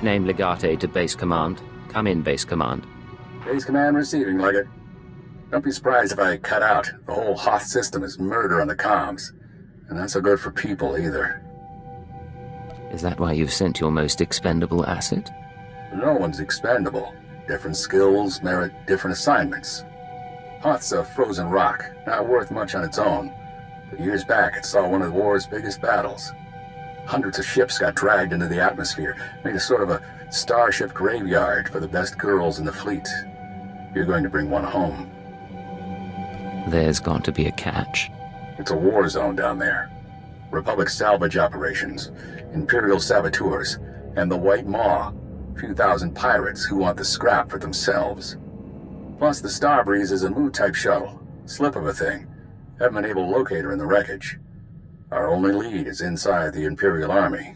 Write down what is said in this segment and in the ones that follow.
Code name Legate to Base Command. Come in, Base Command. Base Command receiving, Leggett. Don't be surprised if I cut out. The whole Hoth system is murder on the comms. And not so good for people, either. Is that why you've sent your most expendable asset? No one's expendable. Different skills merit different assignments. Hoth's a frozen rock, not worth much on its own. But years back, it saw one of the war's biggest battles. Hundreds of ships got dragged into the atmosphere, made a sort of a starship graveyard for the best girls in the fleet. You're going to bring one home. There's got to be a catch. It's a war zone down there. Republic salvage operations, Imperial saboteurs, and the White Maw. A few thousand pirates who want the scrap for themselves. Plus, the Starbreeze is a Mu-type shuttle. Slip of a thing. Haven't been able to locate her in the wreckage. Our only lead is inside the Imperial Army.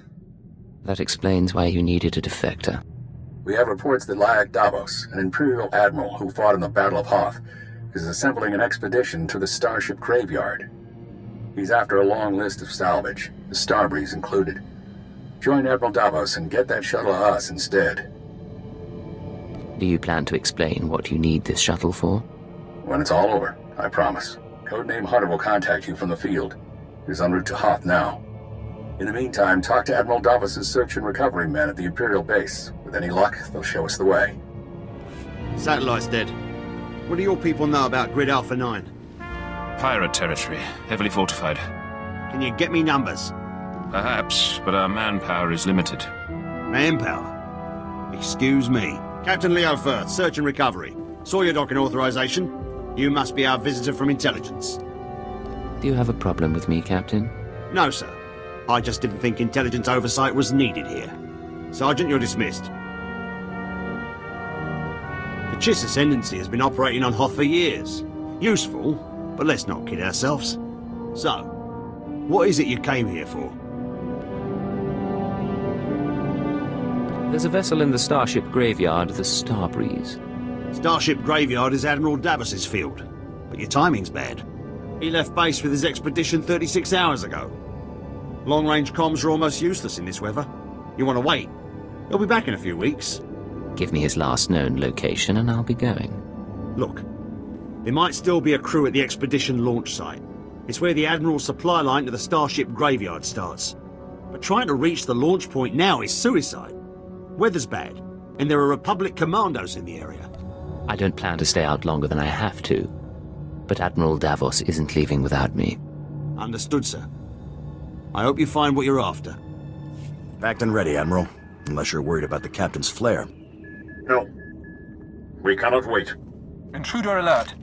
That explains why you needed a defector. We have reports that Lyak Davos, an Imperial admiral who fought in the Battle of Hoth, is assembling an expedition to the Starship Graveyard. He's after a long list of salvage, the Starbreeze included. Join Admiral Davos and get that shuttle to us instead. Do you plan to explain what you need this shuttle for? When it's all over, I promise. Codename Hunter will contact you from the field. He's en route to Hoth now. In the meantime, talk to Admiral Davos' search and recovery men at the Imperial base. With any luck, they'll show us the way. Satellite's dead. What do your people know about Grid Alpha 9? Pirate territory, heavily fortified. Can you get me numbers? Perhaps, but our manpower is limited. Manpower? Excuse me. Captain Leo Firth, search and recovery. Saw your docking authorization. You must be our visitor from intelligence. Do you have a problem with me, Captain? No, sir. I just didn't think intelligence oversight was needed here. Sergeant, you're dismissed. The Chiss Ascendancy has been operating on Hoth for years. Useful, but let's not kid ourselves. So, what is it you came here for? There's a vessel in the Starship Graveyard, the Starbreeze. Starship Graveyard is Admiral Davos's field, but your timing's bad. He left base with his expedition 36 hours ago. Long-range comms are almost useless in this weather. You want to wait? He'll be back in a few weeks. Give me his last known location and I'll be going. Look, there might still be a crew at the expedition launch site. It's where the Admiral's supply line to the Starship Graveyard starts. But trying to reach the launch point now is suicide. Weather's bad, and there are Republic commandos in the area. I don't plan to stay out longer than I have to. But Admiral Davos isn't leaving without me. Understood, sir. I hope you find what you're after. Packed and ready, Admiral. Unless you're worried about the captain's flare. No. We cannot wait. Intruder alert.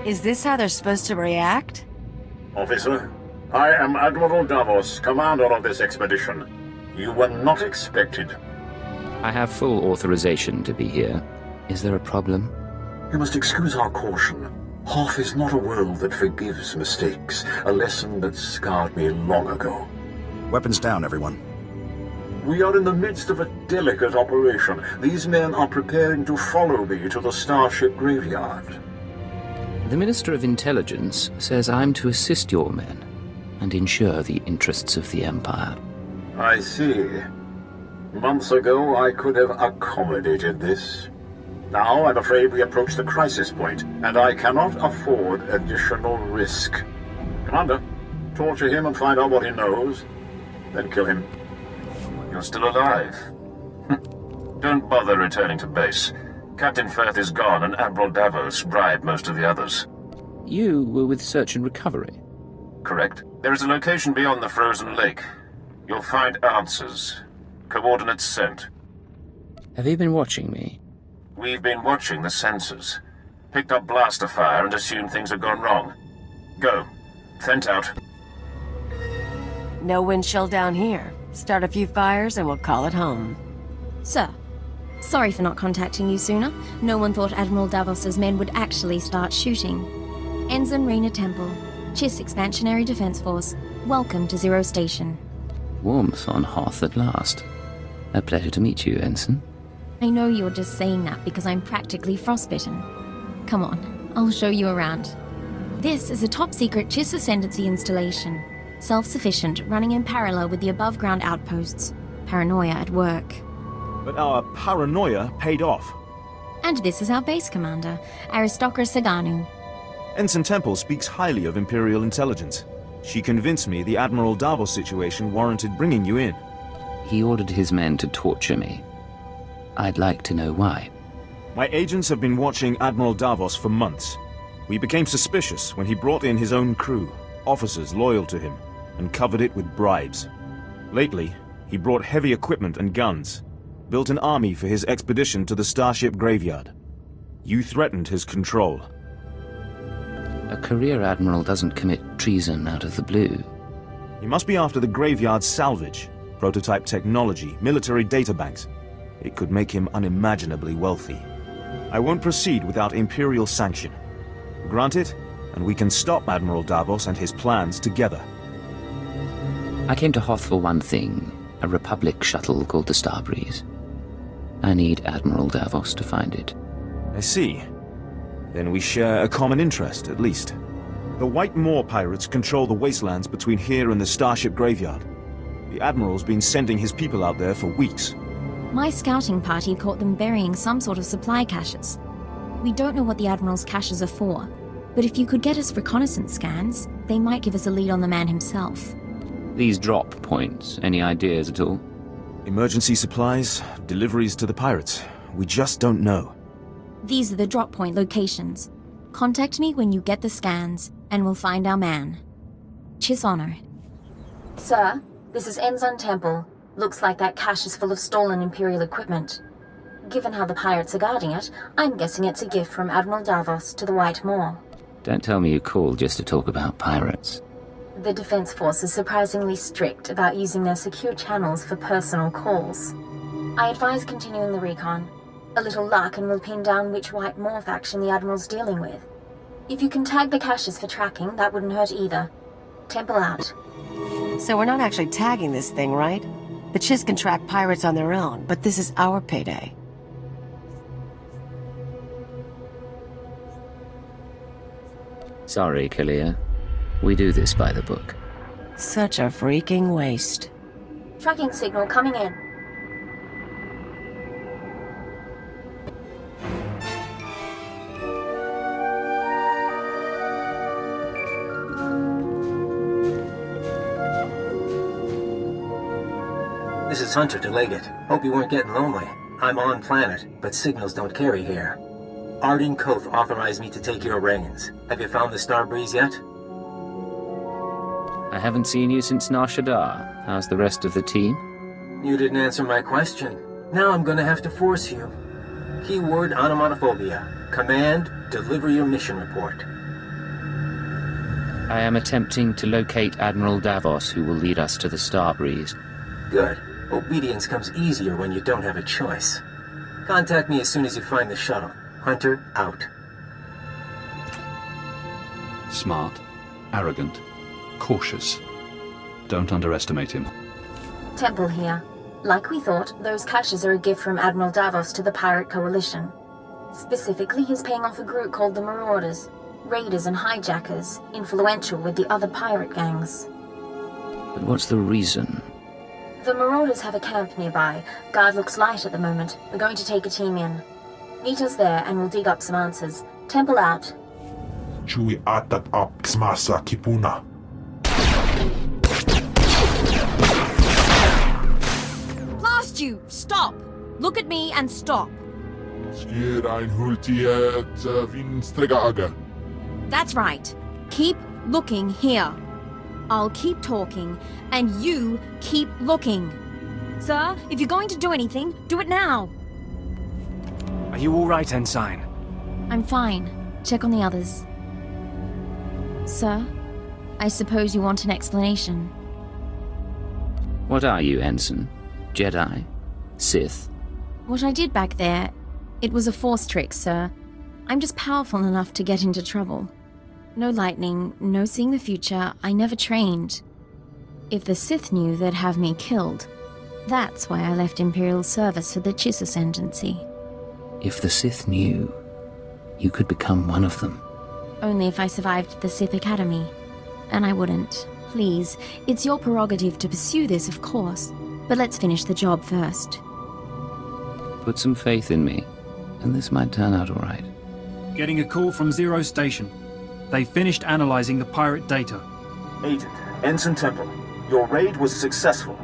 Is this how they're supposed to react? Officer, I am Admiral Davos, commander of this expedition. You were not expected. I have full authorization to be here. Is there a problem? You must excuse our caution. Hoth is not a world that forgives mistakes, a lesson that scarred me long ago. Weapons down, everyone. We are in the midst of a delicate operation. These men are preparing to follow me to the Starship Graveyard. The Minister of Intelligence says I'm to assist your men and ensure the interests of the Empire. I see. Months ago, I could have accommodated this. Now, I'm afraid we approach the crisis point, and I cannot afford additional risk. Commander, torture him and find out what he knows, then kill him. You're still alive. Don't bother returning to base. Captain Firth is gone and Admiral Davos bribed most of the others. You were with Search and Recovery? Correct. There is a location beyond the frozen lake. You'll find answers. Coordinates sent. Have you been watching me? We've been watching the sensors. Picked up blaster fire and assumed things had gone wrong. Go. Thent out. No wind chill down here. Start a few fires and we'll call it home. Sir, sorry for not contacting you sooner. No one thought Admiral Davos's men would actually start shooting. Ensign Rena Temple, Chiss Expansionary Defense Force. Welcome to Zero Station. Warmth on Hoth at last. A pleasure to meet you, Ensign. I know you're just saying that because I'm practically frostbitten. Come on, I'll show you around. This is a top-secret Chiss Ascendancy installation. Self-sufficient, running in parallel with the above-ground outposts. Paranoia at work. But our paranoia paid off. And this is our base commander, Aristocra Saganu. Ensign Temple speaks highly of Imperial intelligence. She convinced me the Admiral Davos situation warranted bringing you in. He ordered his men to torture me. I'd like to know why. My agents have been watching Admiral Davos for months. We became suspicious when he brought in his own crew, officers loyal to him, and covered it with bribes. Lately, he brought heavy equipment and guns, built an army for his expedition to the Starship Graveyard. You threatened his control. A career admiral doesn't commit treason out of the blue. He must be after the Graveyard's salvage, prototype technology, military databanks. It could make him unimaginably wealthy. I won't proceed without Imperial sanction. Grant it, and we can stop Admiral Davos and his plans together. I came to Hoth for one thing, a Republic shuttle called the Starbreeze. I need Admiral Davos to find it. I see. Then we share a common interest, at least. The White Moor pirates control the wastelands between here and the Starship Graveyard. The Admiral's been sending his people out there for weeks. My scouting party caught them burying some sort of supply caches. We don't know what the Admiral's caches are for, but if you could get us reconnaissance scans, they might give us a lead on the man himself. These drop points, any ideas at all? Emergency supplies, deliveries to the pirates. We just don't know. These are the drop point locations. Contact me when you get the scans, and we'll find our man. Chiss Honor. Sir, this is Ensign Temple. Looks like that cache is full of stolen Imperial equipment. Given how the pirates are guarding it, I'm guessing it's a gift from Admiral Davos to the White Moor. Don't tell me you called just to talk about pirates. The Defense Force is surprisingly strict about using their secure channels for personal calls. I advise continuing the recon. A little luck and we'll pin down which White Moor faction the Admiral's dealing with. If you can tag the caches for tracking, that wouldn't hurt either. Temple out. So we're not actually tagging this thing, right? The Chiss can track pirates on their own, but this is our payday. Sorry, Kalia. We do this by the book. Such a freaking waste. Tracking signal coming in. This is Hunter to Leggett. Hope you weren't getting lonely. I'm on planet, but signals don't carry here. Arden Hoth authorized me to take your reins. Have you found the Starbreeze yet? I haven't seen you since Nar Shaddaa. How's the rest of the team? You didn't answer my question. Now I'm gonna have to force you. Keyword onomatophobia. Command, deliver your mission report. I am attempting to locate Admiral Davos, who will lead us to the Starbreeze. Good. Obedience comes easier when you don't have a choice. Contact me as soon as you find the shuttle. Hunter, out. Smart, arrogant, cautious. Don't underestimate him. Temple here. Like we thought, those caches are a gift from Admiral Davos to the Pirate Coalition. Specifically, he's paying off a group called the Marauders. Raiders and hijackers, influential with the other pirate gangs. But what's the reason? The Marauders have a camp nearby. Guard looks light at the moment. We're going to take a team in. Meet us there and we'll dig up some answers. Temple out. Chui atat up smasa kipuna. Blast you! Stop! Look at me and stop. That's right. Keep looking here. I'll keep talking, and you keep looking. Sir, if you're going to do anything, do it now. Are you all right, Ensign? I'm fine. Check on the others. Sir, I suppose you want an explanation. What are you, Ensign? Jedi? Sith? What I did back there, it was a force trick, sir. I'm just powerful enough to get into trouble. No lightning, no seeing the future, I never trained. If the Sith knew, they'd have me killed. That's why I left Imperial service for the Chiss Ascendancy. If the Sith knew, you could become one of them. Only if I survived the Sith Academy. And I wouldn't. Please, it's your prerogative to pursue this, of course. But let's finish the job first. Put some faith in me, and this might turn out all right. Getting a call from Zero Station. They finished analyzing the pirate data. Agent, Ensign Temple, your raid was successful.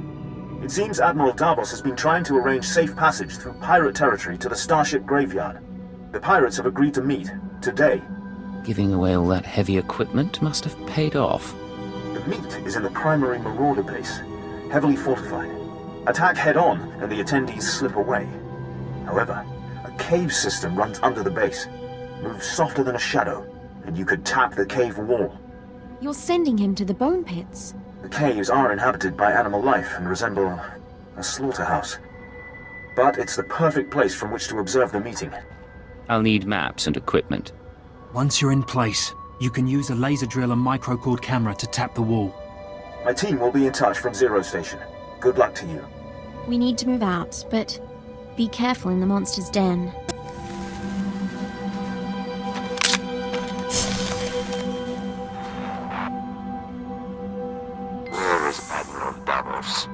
It seems Admiral Davos has been trying to arrange safe passage through pirate territory to the starship graveyard. The pirates have agreed to meet, today. Giving away all that heavy equipment must have paid off. The meet is in the primary marauder base, heavily fortified. Attack head-on, and the attendees slip away. However, a cave system runs under the base. Moves softer than a shadow, and you could tap the cave wall. You're sending him to the bone pits. The caves are inhabited by animal life and resemble a slaughterhouse. But it's the perfect place from which to observe the meeting. I'll need maps and equipment. Once you're in place, you can use a laser drill and microcord camera to tap the wall. My team will be in touch from Zero Station. Good luck to you. We need to move out, but be careful in the monster's den. Where is Admiral Davos?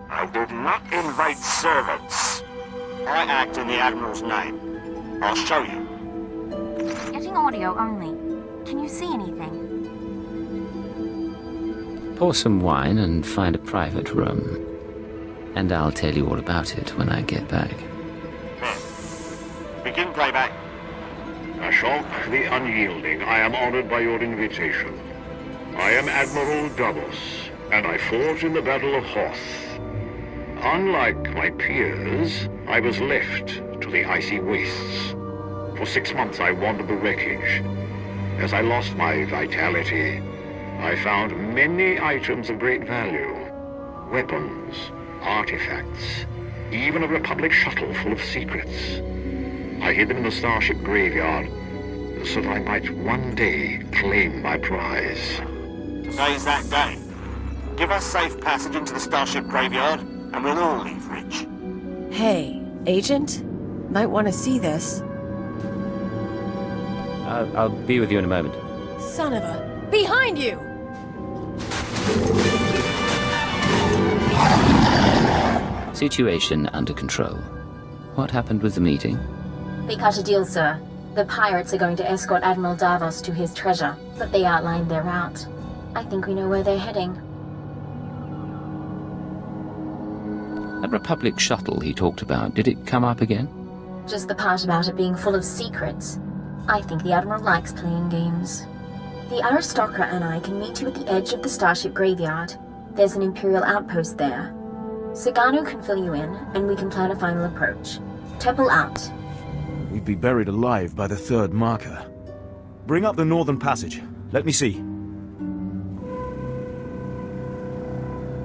I did not invite servants. I act in the Admiral's name. I'll show you. Getting audio only. Can you see anything? Pour some wine and find a private room. And I'll tell you all about it when I get back. Begin playback. Ashok the Unyielding, I am honored by your invitation. I am Admiral Davos, and I fought in the Battle of Hoth. Unlike my peers, I was left to the icy wastes. For 6 months I wandered the wreckage. As I lost my vitality, I found many items of great value. Weapons, artifacts, even a Republic shuttle full of secrets. I hid them in the starship graveyard so that I might one day claim my prize. Today's that day. Give us safe passage into the starship graveyard, and we'll all leave rich. Hey, Agent? Might want to see this. I'll be with you in a moment. Son of a... Behind you! Situation under control. What happened with the meeting? We cut a deal, sir. The pirates are going to escort Admiral Davos to his treasure, but they outlined their route. I think we know where they're heading. That Republic shuttle he talked about, did it come up again? Just the part about it being full of secrets. I think the Admiral likes playing games. The aristocrat and I can meet you at the edge of the starship graveyard. There's an Imperial outpost there. Sagano can fill you in, and we can plan a final approach. Temple out. We'd be buried alive by the third marker. Bring up the northern passage. Let me see.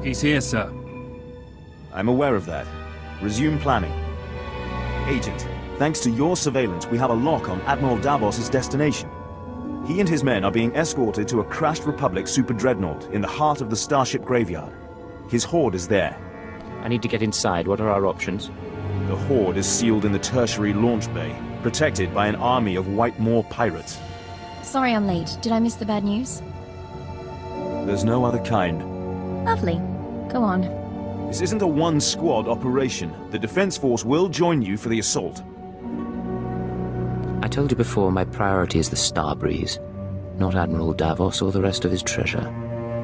He's here, sir. I'm aware of that. Resume planning. Agent, thanks to your surveillance, we have a lock on Admiral Davos' destination. He and his men are being escorted to a crashed Republic super dreadnought in the heart of the starship graveyard. His horde is there. I need to get inside. What are our options? The horde is sealed in the tertiary launch bay, protected by an army of White Moor pirates. Sorry I'm late. Did I miss the bad news? There's no other kind. Lovely. Go on. This isn't a one-squad operation. The Defense Force will join you for the assault. I told you before, my priority is the Starbreeze, not Admiral Davos or the rest of his treasure.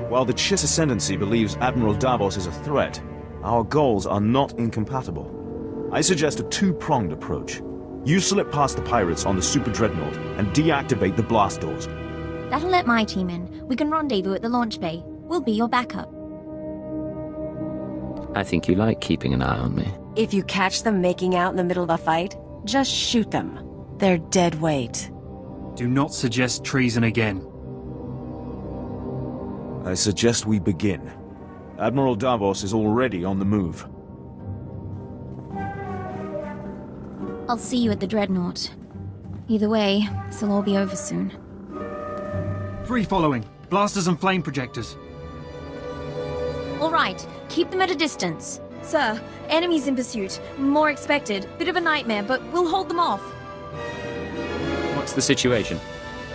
While the Chiss Ascendancy believes Admiral Davos is a threat, our goals are not incompatible. I suggest a two-pronged approach. You slip past the pirates on the super dreadnought and deactivate the blast doors. That'll let my team in. We can rendezvous at the launch bay. We'll be your backup. I think you like keeping an eye on me. If you catch them making out in the middle of a fight, just shoot them. They're dead weight. Do not suggest treason again. I suggest we begin. Admiral Davos is already on the move. I'll see you at the Dreadnought. Either way, this'll all be over soon. 3 following. Blasters and flame projectors. All right, keep them at a distance. Sir, enemies in pursuit. More expected. Bit of a nightmare, but we'll hold them off. What's the situation?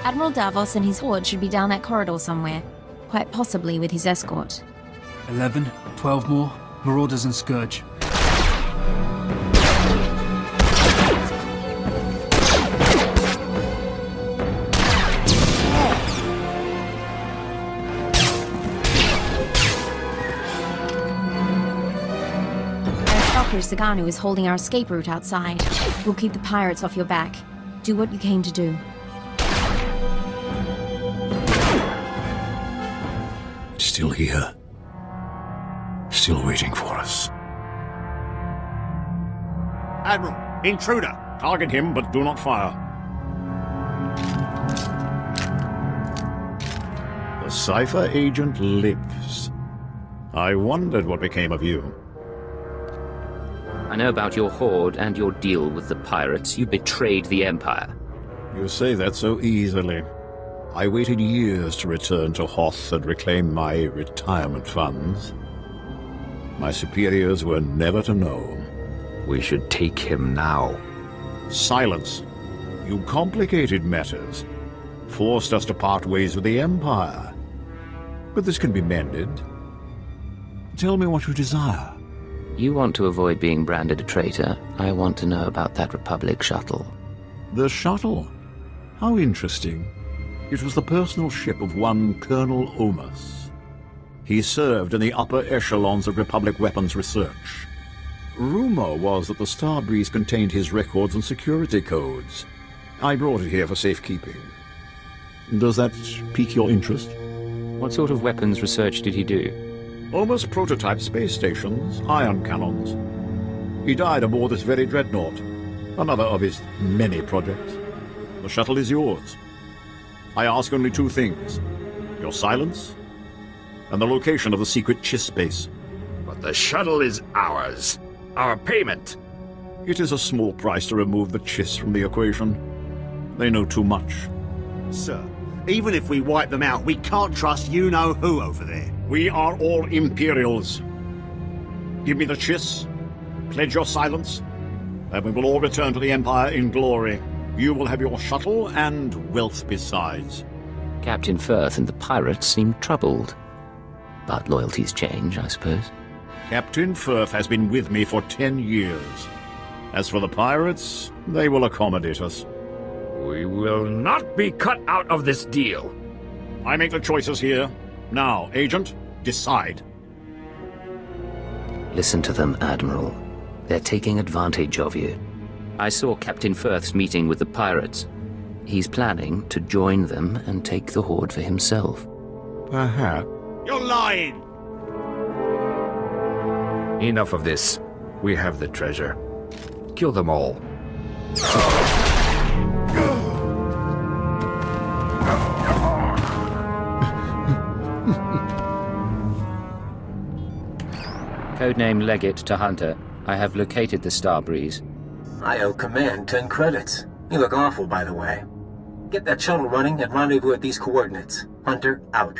Admiral Davos and his horde should be down that corridor somewhere. Quite possibly with his escort. 11, 12 more. Marauders and Scourge. Marco Sagano is holding our escape route outside. We'll keep the pirates off your back. Do what you came to do. It's still here. Still waiting for us. Admiral, intruder! Target him, but do not fire. The Cypher agent lives. I wondered what became of you. I know about your horde and your deal with the pirates. You betrayed the Empire. You say that so easily. I waited years to return to Hoth and reclaim my retirement funds. My superiors were never to know. We should take him now. Silence. You complicated matters. Forced us to part ways with the Empire. But this can be mended. Tell me what you desire. You want to avoid being branded a traitor. I want to know about that Republic shuttle. The shuttle? How interesting. It was the personal ship of one Colonel Omus. He served in the upper echelons of Republic weapons research. Rumor was that the Starbreeze contained his records and security codes. I brought it here for safekeeping. Does that pique your interest? What sort of weapons research did he do? Omus prototype space stations, ion cannons. He died aboard this very dreadnought, another of his many projects. The shuttle is yours. I ask only two things: your silence, and the location of the secret Chiss base. But the shuttle is ours. Our payment. It is a small price to remove the Chiss from the equation. They know too much. Sir, even if we wipe them out, we can't trust you-know-who over there. We are all Imperials. Give me the Chiss, pledge your silence, and we will all return to the Empire in glory. You will have your shuttle and wealth besides. Captain Firth and the pirates seem troubled. But loyalties change, I suppose. Captain Firth has been with me for 10 years. As for the pirates, they will accommodate us. We will not be cut out of this deal. I make the choices here. Now, Agent, decide. Listen to them, Admiral. They're taking advantage of you. I saw Captain Firth's meeting with the pirates. He's planning to join them and take the horde for himself. Perhaps. You're lying! Enough of this. We have the treasure. Kill them all. Codename Legate to Hunter. I have located the Starbreeze. I owe Command 10 credits. You look awful, by the way. Get that shuttle running and rendezvous at these coordinates. Hunter, out.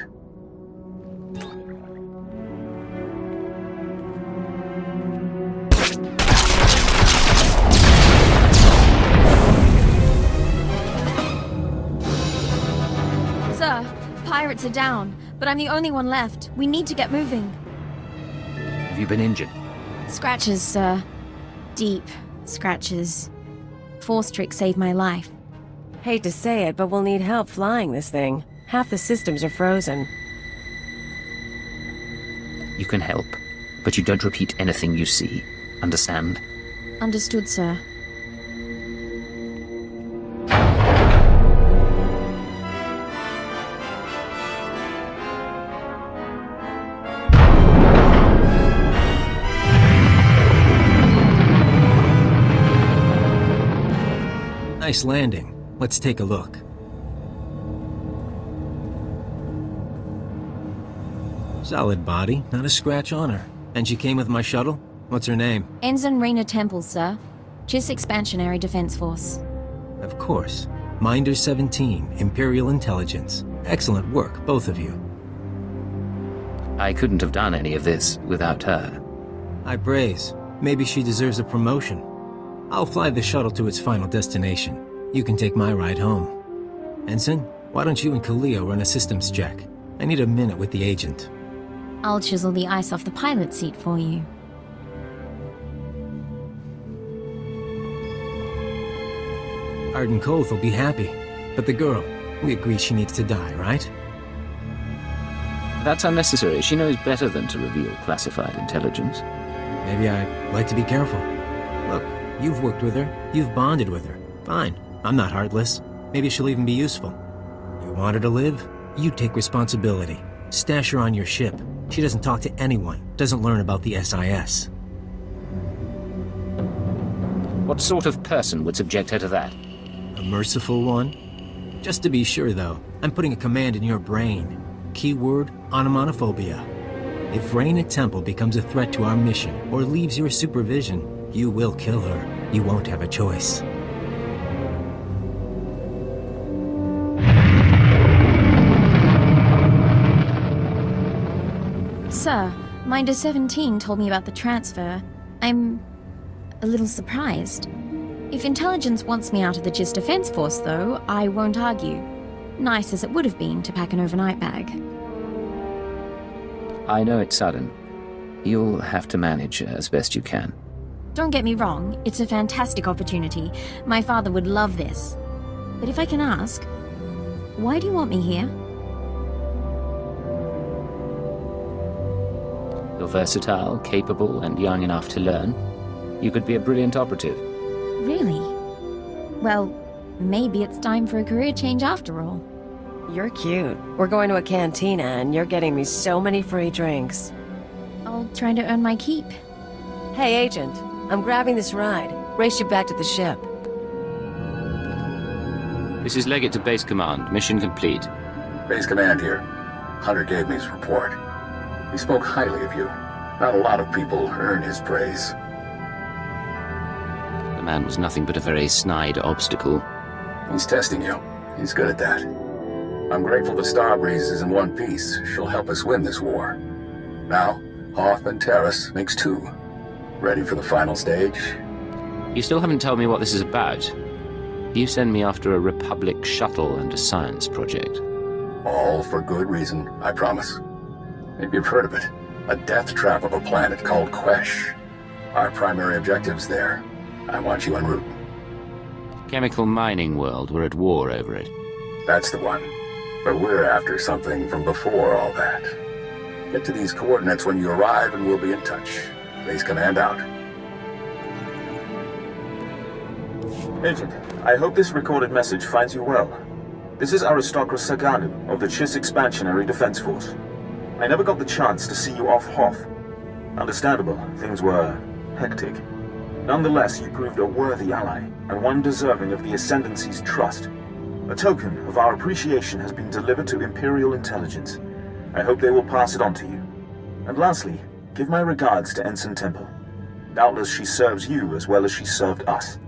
Sir, pirates are down, but I'm the only one left. We need to get moving. Have you been injured? Scratches, sir. Deep scratches. Force trick saved my life. Hate to say it, but we'll need help flying this thing. Half the systems are frozen. You can help, but you don't repeat anything you see. Understand? Understood, sir. Nice landing. Let's take a look. Solid body, not a scratch on her. And she came with my shuttle? What's her name? Ensign Raina Temple, sir. Chiss Expansionary Defense Force. Of course. Minder 17, Imperial Intelligence. Excellent work, both of you. I couldn't have done any of this without her. I praise. Maybe she deserves a promotion. I'll fly the shuttle to its final destination. You can take my ride home. Ensign, why don't you and Khalil run a systems check? I need a minute with the agent. I'll chisel the ice off the pilot seat for you. Arden Koth will be happy. But the girl, we agreed she needs to die, right? That's unnecessary. She knows better than to reveal classified intelligence. Maybe I'd like to be careful. Look, you've worked with her. You've bonded with her. Fine. I'm not heartless. Maybe she'll even be useful. You want her to live? You take responsibility. Stash her on your ship. She doesn't talk to anyone. Doesn't learn about the SIS. What sort of person would subject her to that? A merciful one? Just to be sure, though, I'm putting a command in your brain. Keyword, onomatophobia. If Reina Temple becomes a threat to our mission or leaves your supervision, you will kill her. You won't have a choice. Sir, Minder 17 told me about the transfer. I'm a little surprised. If intelligence wants me out of the GIS Defense Force, though, I won't argue. Nice as it would have been to pack an overnight bag. I know it's sudden. You'll have to manage as best you can. Don't get me wrong, it's a fantastic opportunity. My father would love this. But if I can ask, why do you want me here? You're versatile, capable, and young enough to learn. You could be a brilliant operative. Really? Well, maybe it's time for a career change after all. You're cute. We're going to a cantina and you're getting me so many free drinks. I'll try to earn my keep. Hey, Agent. I'm grabbing this ride. Race you back to the ship. This is Leggett to Base Command. Mission complete. Base Command here. Hunter gave me his report. He spoke highly of you. Not a lot of people earn his praise. The man was nothing but a very snide obstacle. He's testing you. He's good at that. I'm grateful the Starbreeze is in one piece. She'll help us win this war. Now, Hoth and Terrace makes two. Ready for the final stage? You still haven't told me what this is about. You send me after a Republic shuttle and a science project. All for good reason, I promise. Maybe you've heard of it. A death trap of a planet called Quesh. Our primary objective's there. I want you en route. Chemical mining world. We're at war over it. That's the one. But we're after something from before all that. Get to these coordinates when you arrive and we'll be in touch. Base Command out. Agent, I hope this recorded message finds you well. This is Aristocrat Saganu of the GIS Expansionary Defense Force. I never got the chance to see you off Hoth. Understandable, things were hectic. Nonetheless, you proved a worthy ally, and one deserving of the Ascendancy's trust. A token of our appreciation has been delivered to Imperial intelligence. I hope they will pass it on to you. And lastly, give my regards to Ensign Temple. Doubtless she serves you as well as she served us.